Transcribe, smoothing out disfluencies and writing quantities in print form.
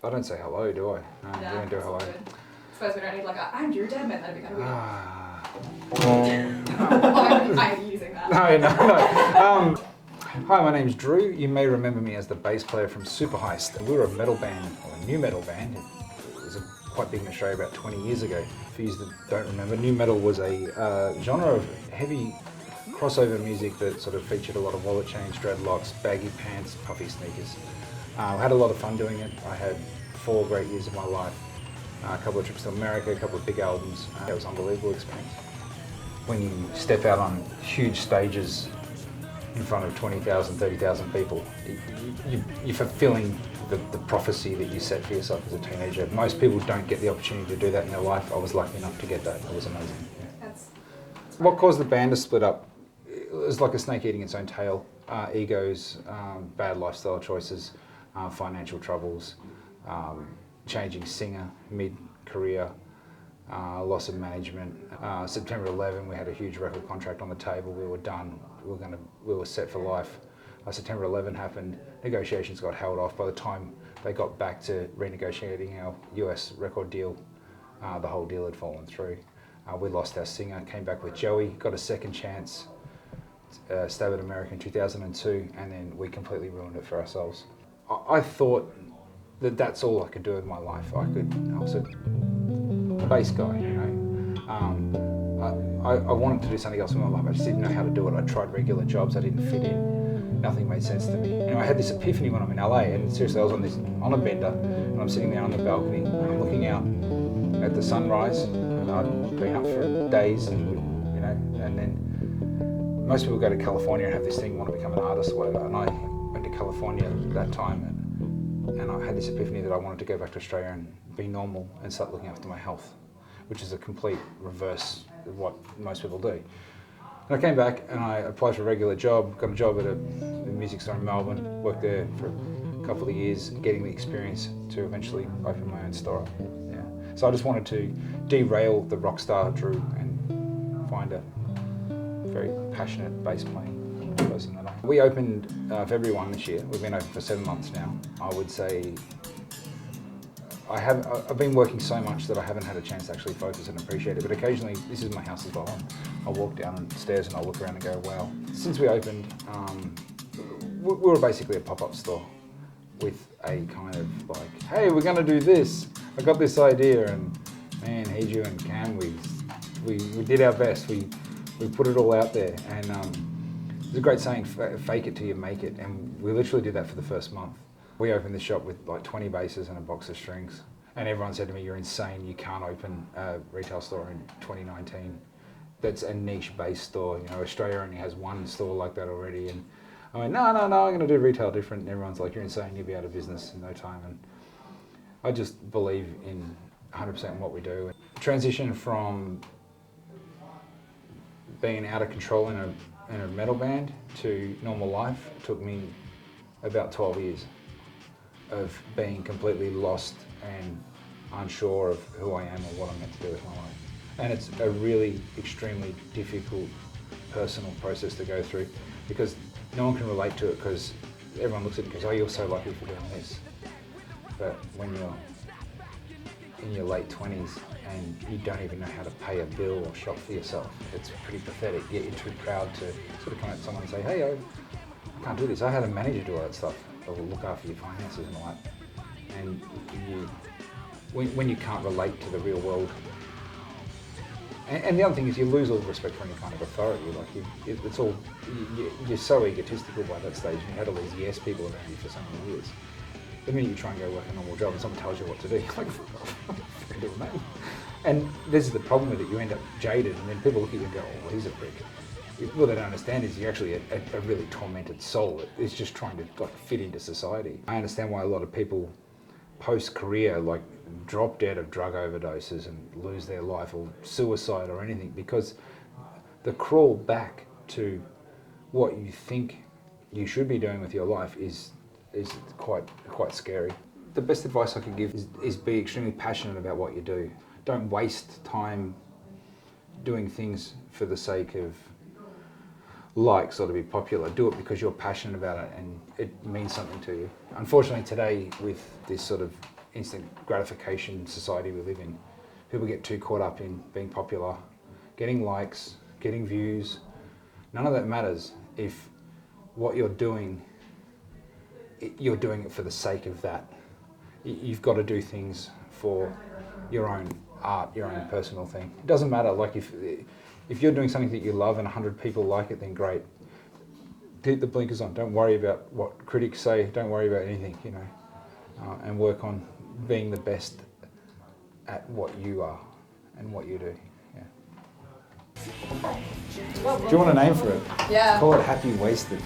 I don't say hello, do I? No, we don't do hello. Good. Suppose we don't need like a, I'm your Dedman, that'd be kind of weird. I'm using that. No. Hi, my name's Drew. You may remember me as the bass player from Superheist. We were a metal band, or a new metal band. It was quite big in Australia about 20 years ago. For you that don't remember, new metal was a genre of heavy crossover music that sort of featured a lot of wallet chains, dreadlocks, baggy pants, puffy sneakers. I had a lot of fun doing it. I had 4 great years of my life. A couple of trips to America, a couple of big albums. It was an unbelievable experience. When you step out on huge stages in front of 20,000, 30,000 people, you're fulfilling the prophecy that you set for yourself as a teenager. Most people don't get the opportunity to do that in their life. I was lucky enough to get that. It was amazing. Yeah. What caused the band to split up? It was like a snake eating its own tail. Egos, bad lifestyle choices, financial troubles, changing singer mid-career, loss of management. September 11, we had a huge record contract on the table. We were done. We were set for life. September 11 happened. Negotiations got held off. By the time they got back to renegotiating our US record deal, the whole deal had fallen through. We lost our singer. Came back with Joey. Got a second chance. Stab at America in 2002, and then we completely ruined it for ourselves. I thought that that's all I could do with my life. I was a bass guy, you know. I wanted to do something else with my life. I just didn't know how to do it. I tried regular jobs. I didn't fit in. Nothing made sense to me. And I had this epiphany when I'm in LA, and seriously, I was on a bender, and I'm sitting there on the balcony, and I'm looking out at the sunrise, and I'd been up for days, and you know, and then most people go to California and have this thing, want to become an artist or whatever, and I went to California at that time, and I had this epiphany that I wanted to go back to Australia and be normal and start looking after my health, which is a complete reverse of what most people do. And I came back and I applied for a regular job, got a job at a music store in Melbourne, worked there for a couple of years, getting the experience to eventually open my own store. Yeah. So I just wanted to derail the rock star Drew and find a very passionate bass playing person that I am. We opened February 1 this year. We've been open for 7 months now. I would say I've been working so much that I haven't had a chance to actually focus and appreciate it, but occasionally, this is my house as well, and I'll walk down the stairs and I'll look around and go, wow. Since we opened, we were basically a pop-up store with a kind of like, hey, we're gonna do this. I got this idea, and man, Hiju and Cam, we did our best. We put it all out there, and there's a great saying, fake it till you make it, and we literally did that for the first month. We opened the shop with like 20 basses and a box of strings, and everyone said to me, you're insane, you can't open a retail store in 2019. That's a niche bass store, you know, Australia only has one store like that already, and I went, no, I'm gonna do retail different, and everyone's like, you're insane, you'll be out of business in no time, and I just believe in 100% in what we do. Transition from being out of control in a metal band to normal life took me about 12 years of being completely lost and unsure of who I am or what I'm meant to do with my life. And it's a really extremely difficult personal process to go through, because no one can relate to it, because everyone looks at it and goes, oh, you're so lucky for doing this. But when you're in your late 20s and you don't even know how to pay a bill or shop for yourself, it's pretty pathetic. Yet you're too proud to sort of come at someone and say, hey, I can't do this. I had a manager do all that stuff that will look after your finances and all that. And when you can't relate to the real world, and the other thing is you lose all respect for any kind of authority. Like you're so egotistical by that stage, and you had all these yes people around you for so many years. The minute you try and go work a normal job and someone tells you what to do, you're like, I'm doing that. And this is the problem with it, you end up jaded, and then people look at you and go, oh, well, he's a prick. What they don't understand is you're actually a really tormented soul. It's just trying to like fit into society. I understand why a lot of people post-career like drop dead of drug overdoses and lose their life, or suicide or anything, because the crawl back to what you think you should be doing with your life is quite scary. The best advice I could give is be extremely passionate about what you do. Don't waste time doing things for the sake of likes or to be popular. Do it because you're passionate about it and it means something to you. Unfortunately today, with this sort of instant gratification society we live in. People get too caught up in being popular, getting likes, getting views. None of that matters if what you're doing it for the sake of that. You've got to do things for your own art, your own personal thing. It doesn't matter, like if you're doing something that you love and 100 people like it, then great. Keep the blinkers on. Don't worry about what critics say. Don't worry about anything, you know, and work on being the best at what you are and what you do. Yeah. Do you want a name for it? Yeah. Call it Happy Wasted.